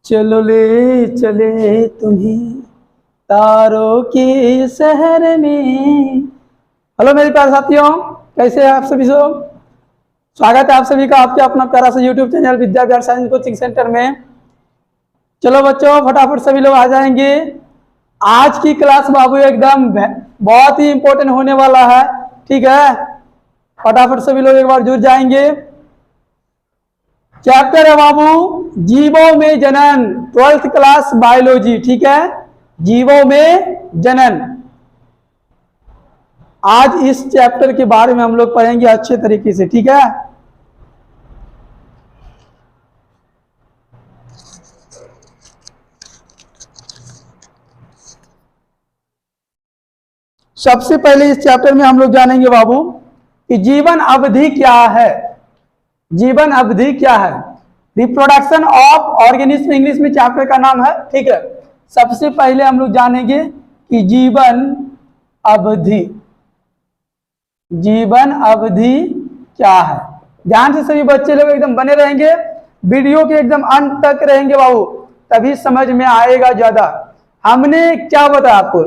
चलो ले चले तुम्हें तारों के शहर में। हेलो मेरे प्यारे साथियों, कैसे हैं आप सभी लोग। स्वागत है आप सभी का आपके अपना प्यारा सा YouTube channel Vidya Vihar science coaching centre में। चलो बच्चों, फटाफट सभी लोग आ जाएंगे। आज की क्लास बाबू एकदम बहुत ही इंपॉर्टेंट होने वाला है, ठीक है। फटाफट सभी लोग एक बार जुड़ जाएंगे। चैप्टर है बाबू जीवों में जनन, 12th क्लास बायोलॉजी, ठीक है। जीवों में जनन, आज इस चैप्टर के बारे में हम लोग पढ़ेंगे अच्छे तरीके से, ठीक है। सबसे पहले इस चैप्टर में हम लोग जानेंगे बाबू कि जीवन अवधि क्या है। जीवन अवधि क्या है, रिप्रोडक्शन ऑफ ऑर्गेनिज्म इंग्लिश में चैप्टर का नाम है, ठीक है। सबसे पहले हम लोग जानेंगे कि जीवन अवधि, जीवन अवधि क्या है। ध्यान से सभी बच्चे लोग एकदम बने रहेंगे, वीडियो के एकदम अंत तक रहेंगे बाबू, तभी समझ में आएगा ज्यादा। हमने क्या बताया आपको,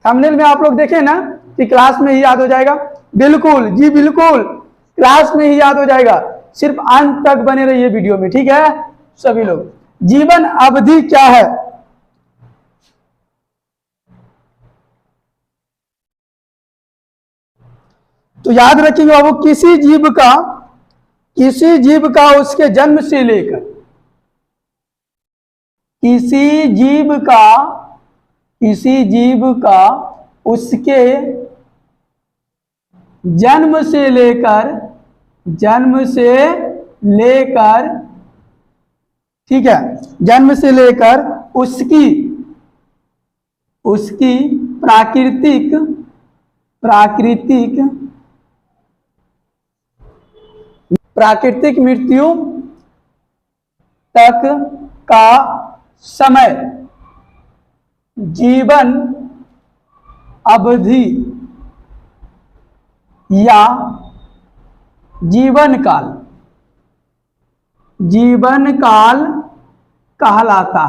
थंबनेल में आप लोग देखे ना कि क्लास में ही याद हो जाएगा। बिल्कुल जी बिल्कुल, क्लास में ही याद हो जाएगा, सिर्फ अंत तक बने रहिए वीडियो में, ठीक है सभी लोग। जीवन अवधि क्या है, तो याद रखेंगे बाबू, किसी जीव का उसके जन्म से लेकर, किसी जीव का उसके जन्म से लेकर ठीक है, जन्म से लेकर उसकी प्राकृतिक मृत्यु तक का समय जीवन अवधि या जीवन काल कहलाता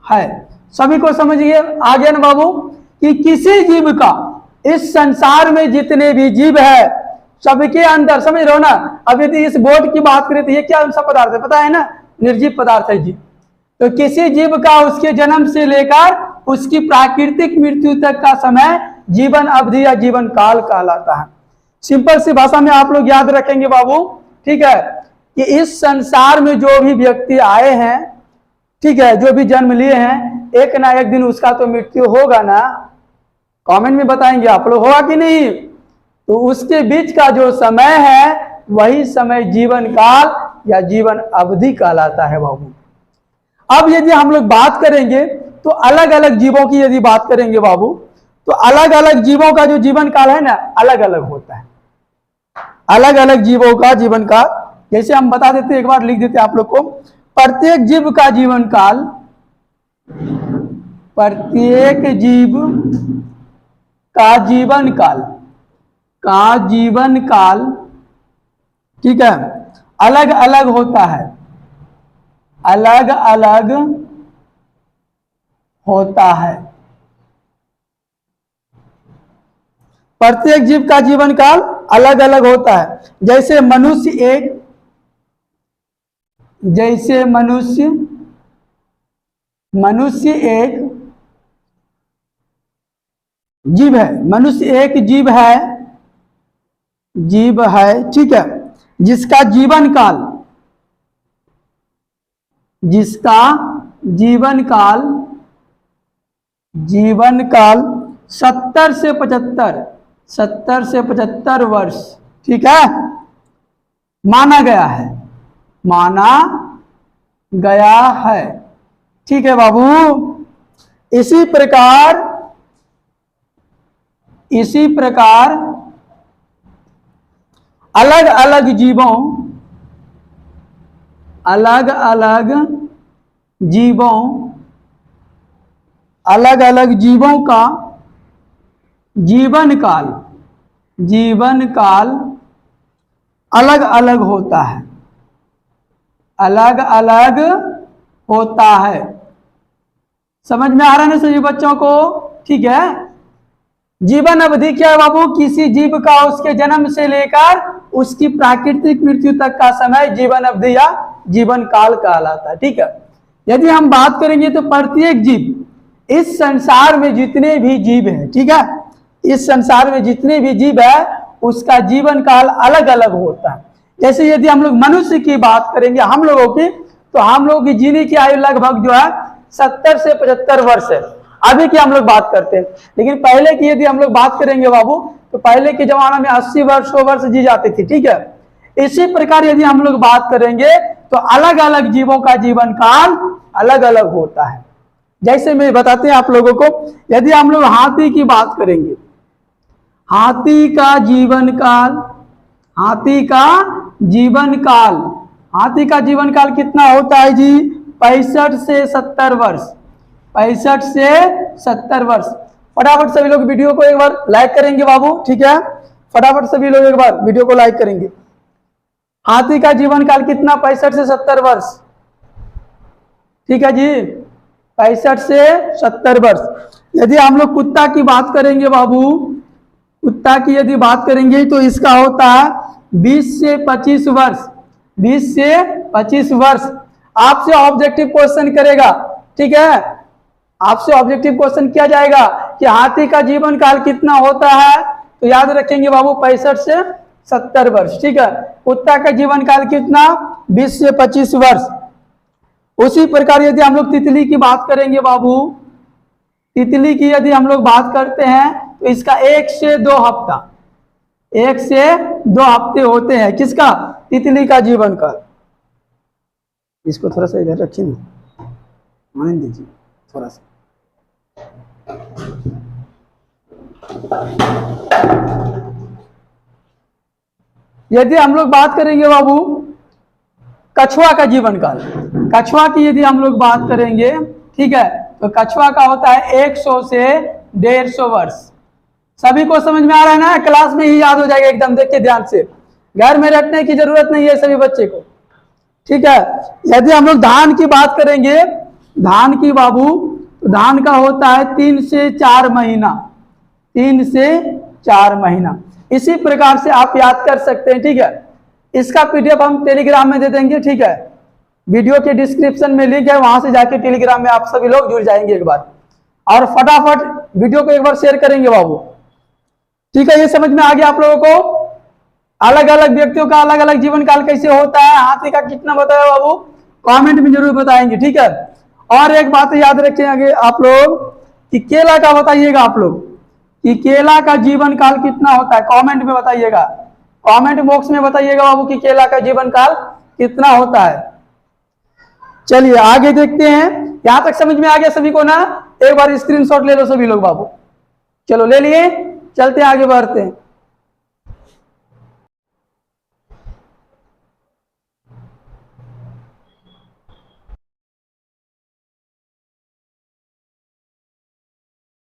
है। सभी को समझिए आ गया ना बाबू कि किसी जीव का, इस संसार में जितने भी जीव है सबके अंदर, समझ रहे हो ना। अब यदि इस बोर्ड की बात करें तो ये क्या सा पदार्थ है पता है ना, निर्जीव पदार्थ है जी। तो किसी जीव का उसके जन्म से लेकर उसकी प्राकृतिक मृत्यु तक का समय जीवन अवधि या जीवन काल कहलाता है। सिंपल सी भाषा में आप लोग याद रखेंगे बाबू, ठीक है, कि इस संसार में जो भी व्यक्ति आए हैं, ठीक है, जो भी जन्म लिए हैं, एक ना एक दिन उसका तो मृत्यु होगा ना। कमेंट में बताएंगे आप लोग, होगा कि नहीं। तो उसके बीच का जो समय है वही समय जीवन काल या जीवन अवधि कहलाता है बाबू। अब यदि हम लोग बात करेंगे तो अलग अलग जीवों की यदि बात करेंगे बाबू, तो अलग अलग जीवों का जो जीवन काल है ना अलग अलग होता है। अलग अलग जीवों का जीवन काल, जैसे हम बता देते, एक बार लिख देते आप लोग को। प्रत्येक जीव का जीवन काल, प्रत्येक जीव का जीवन काल ठीक है, अलग अलग होता है, अलग अलग होता है। प्रत्येक जीव का जीवन काल अलग अलग होता है। जैसे मनुष्य एक जीव है, मनुष्य एक जीव है, ठीक है, जिसका जीवन काल 70 से 75 वर्ष, ठीक है, माना गया है, ठीक है बाबू। इसी प्रकार अलग अलग जीवों का जीवन काल अलग अलग होता है, अलग अलग होता है। समझ में आ रहा है ना सभी बच्चों को? ठीक है। जीवन अवधि क्या है बाबू? किसी जीव का उसके जन्म से लेकर उसकी प्राकृतिक मृत्यु तक का समय जीवन अवधि या जीवन काल कहलाता है। ठीक है। यदि हम बात करेंगे तो प्रत्येक जीव, इस संसार में जितने भी जीव हैं, ठीक है, इस संसार में जितने भी जीव है उसका जीवन काल अलग अलग होता है। जैसे यदि हम लोग मनुष्य की बात करेंगे हम लोगों की, तो हम लोगों की जीने की आयु लगभग जो है 70 से 75 वर्ष है, अभी की हम लोग बात करते हैं। लेकिन पहले की यदि हम लोग बात करेंगे बाबू, तो पहले के जमाना में 80 वर्ष 100 वर्ष जी जाते थे। ठीक है। इसी प्रकार यदि हम लोग बात करेंगे तो अलग अलग जीवों का जीवन काल अलग अलग होता है। जैसे मैं बताते हैं आप लोगों को, यदि हम लोग हाथी की बात करेंगे, हाथी का जीवन काल, हाथी का जीवन काल, हाथी का जीवन काल कितना होता है जी? 65 से 70 वर्ष, 65 से 70 वर्ष। फटाफट सभी लोग वीडियो को एक बार लाइक करेंगे बाबू। ठीक है, फटाफट सभी लोग एक बार वीडियो को लाइक करेंगे। हाथी का जीवन काल कितना? 65 से 70 वर्ष। ठीक है जी, 65 से 70 वर्ष। यदि हम लोग कुत्ता की बात करेंगे बाबू, कुत्ता की यदि बात करेंगे तो इसका होता है 20 से 25 वर्ष, 20 से 25 वर्ष। आपसे ऑब्जेक्टिव क्वेश्चन करेगा, ठीक है, आपसे ऑब्जेक्टिव क्वेश्चन किया जाएगा कि हाथी का जीवन काल कितना होता है, तो याद रखेंगे बाबू 65 से 70 वर्ष। ठीक है। कुत्ता का जीवन काल कितना? 20 से 25 वर्ष। उसी प्रकार यदि हम लोग तितली की बात करेंगे बाबू, तितली की यदि हम लोग बात करते हैं तो इसका 1 से 2 हफ्ता, 1 से 2 हफ्ते होते हैं। किसका? तितली का जीवन काल। इसको थोड़ा सा इधर रखिए ना, मान दीजिए थोड़ा सा। यदि हम लोग बात करेंगे बाबू कछुआ का जीवन काल, कछुआ की यदि हम लोग बात करेंगे, ठीक है, तो कछुआ का होता है 100 से 150 वर्ष। सभी को समझ में आ रहा है ना? क्लास में ही याद हो जाएगा एकदम। देखिए ध्यान से, घर में रटने की जरूरत नहीं है सभी बच्चे को। ठीक है। यदि हम लोग धान की बात करेंगे, धान की बाबू, तो धान का होता है 3 से 4 महीना, 3 से 4 महीना। इसी प्रकार से आप याद कर सकते हैं। ठीक है। इसका पीडीएफ हम टेलीग्राम में दे देंगे। ठीक है, वीडियो के डिस्क्रिप्शन में लिंक है, वहां से जाके टेलीग्राम में आप सभी लोग जुड़ जाएंगे एक बार। और फटाफट वीडियो को एक बार शेयर करेंगे बाबू। ठीक है, ये समझ में आ गया आप लोगों को? अलग अलग व्यक्तियों का अलग अलग जीवन काल कैसे होता है, हाथी का कितना बताया बाबू, कमेंट में जरूर बताएंगे। ठीक है। और एक बात याद रखेंगे आप लोग कि केला का बताइएगा आप लोग कि केला का जीवन काल कितना होता है, कमेंट में बताइएगा, कमेंट बॉक्स में बताइएगा बाबू कि केला का जीवन काल कितना होता है। चलिए आगे देखते हैं। यहां तक समझ में आ गया सभी को ना? एक बार स्क्रीनशॉट ले लो सभी लोग बाबू। चलो ले लिए, चलते हैं आगे बढ़ते हैं।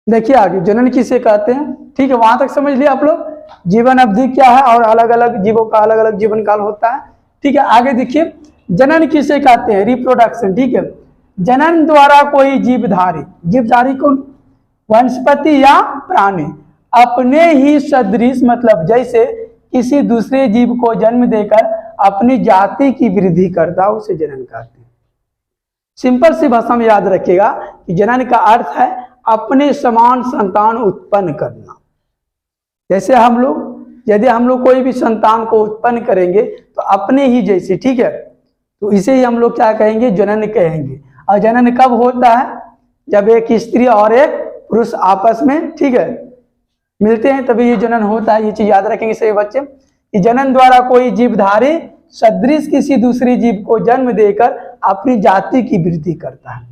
देखिए आगे जनन किसे कहते हैं। ठीक है, वहां तक समझ लिया आप लोग, जीवन अवधि क्या है और अलग अलग जीवों का अलग अलग जीवन काल होता है। ठीक है, आगे देखिए जनन किसे कहते हैं, रिप्रोडक्शन। ठीक है, जनन द्वारा कोई जीवधारी, जीवधारी कौन? वनस्पति या प्राणी अपने ही सदृश, मतलब जैसे किसी दूसरे जीव को जन्म देकर अपनी जाति की वृद्धि करता, उसे जनन कहते हैं। सिंपल सी भाषा में याद रखिएगा कि जनन का अर्थ है अपने समान संतान उत्पन्न करना। जैसे हम लोग यदि हम लोग कोई भी संतान को उत्पन्न करेंगे तो अपने ही जैसे, ठीक है, तो इसे ही हम लोग क्या कहेंगे? जनन कहेंगे। और जनन कब होता है? जब एक स्त्री और एक पुरुष आपस में, ठीक है, मिलते हैं तभी ये जनन होता है। ये चीज याद रखेंगे सभी बच्चे कि जनन द्वारा कोई जीवधारी सदृश किसी दूसरे जीव को जन्म देकर अपनी जाति की वृद्धि करता है।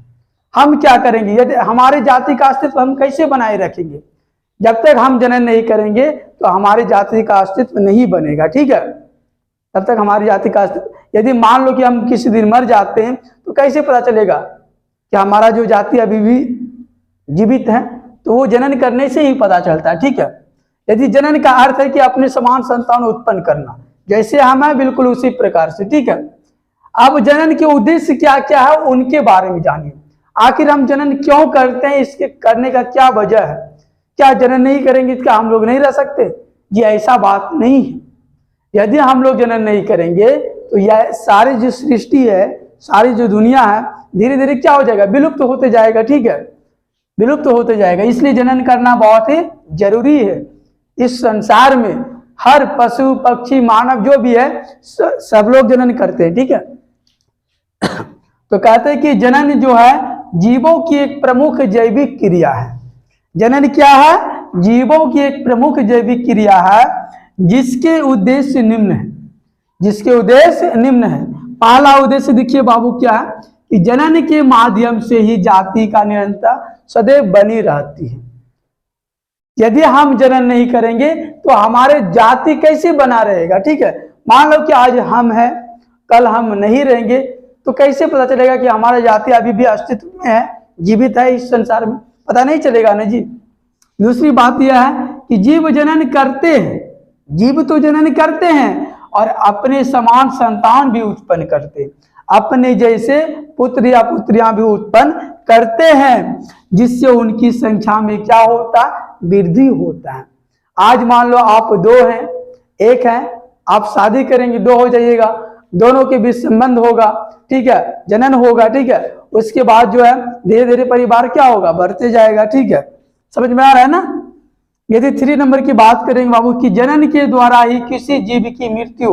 हम क्या करेंगे? यदि हमारी जाति का अस्तित्व हम कैसे बनाए रखेंगे? जब तक हम जनन नहीं करेंगे तो हमारी जाति का अस्तित्व नहीं बनेगा। ठीक है, तब तक हमारी जाति का अस्तित्व, यदि मान लो कि हम किसी दिन मर जाते हैं तो कैसे पता चलेगा कि हमारा जो जाति अभी भी जीवित है? तो वो जनन करने से ही पता चलता है। ठीक है, यदि जनन का अर्थ है कि अपने समान संतान उत्पन्न करना, जैसे हम हैं बिल्कुल उसी प्रकार से। ठीक है, अब जनन के उद्देश्य क्या क्या है उनके बारे में जानिए। आखिर हम जनन क्यों करते हैं, इसके करने का क्या वजह है। क्या जनन नहीं करेंगे क्या हम लोग नहीं रह सकते? जी ऐसा बात नहीं है। यदि हम लोग जनन नहीं करेंगे तो यह सारी जो सृष्टि है, सारी जो दुनिया है, धीरे धीरे क्या हो जाएगा, विलुप्त होते जाएगा। ठीक है, विलुप्त होते जाएगा। इसलिए जनन करना बहुत ही जरूरी है। इस संसार में हर पशु पक्षी मानव जो भी है सब लोग जनन करते हैं। ठीक है, तो कहते हैं कि जनन जो है जीवों की एक प्रमुख जैविक क्रिया है। जनन क्या है? जीवों की एक प्रमुख जैविक क्रिया है जिसके उद्देश्य निम्न है। जिसके उद्देश्य निम्न है। पहला उद्देश्य देखिए बाबू क्या है कि जनन के माध्यम से ही जाति का निरंतर सदैव बनी रहती है। यदि हम जनन नहीं करेंगे तो हमारे जाति कैसे बना रहेगा? ठीक है, मान लो कि आज हम हैं, कल हम नहीं रहेंगे, तो कैसे पता चलेगा कि हमारा जाति अभी भी अस्तित्व में है, जीवित है इस संसार में? पता नहीं चलेगा ना जी। दूसरी बात यह है कि जीव जनन करते हैं, जीव तो जनन करते हैं और अपने समान संतान भी उत्पन्न करते हैं, अपने जैसे पुत्र या पुत्रियां भी उत्पन्न करते हैं, जिससे उनकी संख्या में क्या होता है, वृद्धि होता है। आज मान लो आप 2 हैं, 1 है, आप शादी करेंगे 2 हो जाइएगा, दोनों के बीच संबंध होगा। ठीक है, जनन होगा। ठीक है, उसके बाद जो है धीरे धीरे परिवार क्या होगा, बढ़ते जाएगा। ठीक है, समझ में आ रहा है ना। यदि 3 नंबर की बात करेंगे बाबू की जनन के द्वारा ही किसी जीव की मृत्यु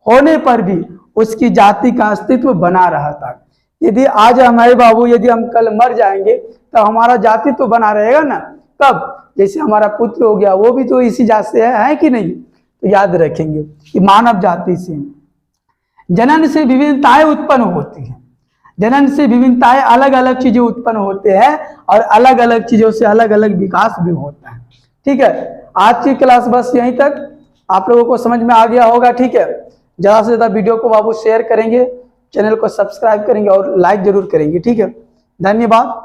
होने पर भी उसकी जाति का अस्तित्व बना रहता है। यदि आज हमारे बाबू यदि हम कल मर जाएंगे तो हमारा जाति तो बना रहेगा ना। कब? जैसे हमारा पुत्र हो गया वो भी तो इसी जात से है कि नहीं? तो याद रखेंगे कि मानव जाति से जनन से विभिन्नताएं उत्पन्न होती हैं। जनन से विभिन्नताएं अलग अलग चीजें उत्पन्न होते हैं और अलग अलग चीजों से अलग अलग विकास भी होता है। ठीक है, आज की क्लास बस यहीं तक। आप लोगों को समझ में आ गया होगा। ठीक है, ज्यादा से ज्यादा वीडियो को बाबू शेयर करेंगे, चैनल को सब्सक्राइब करेंगे और लाइक जरूर करेंगे। ठीक है, धन्यवाद।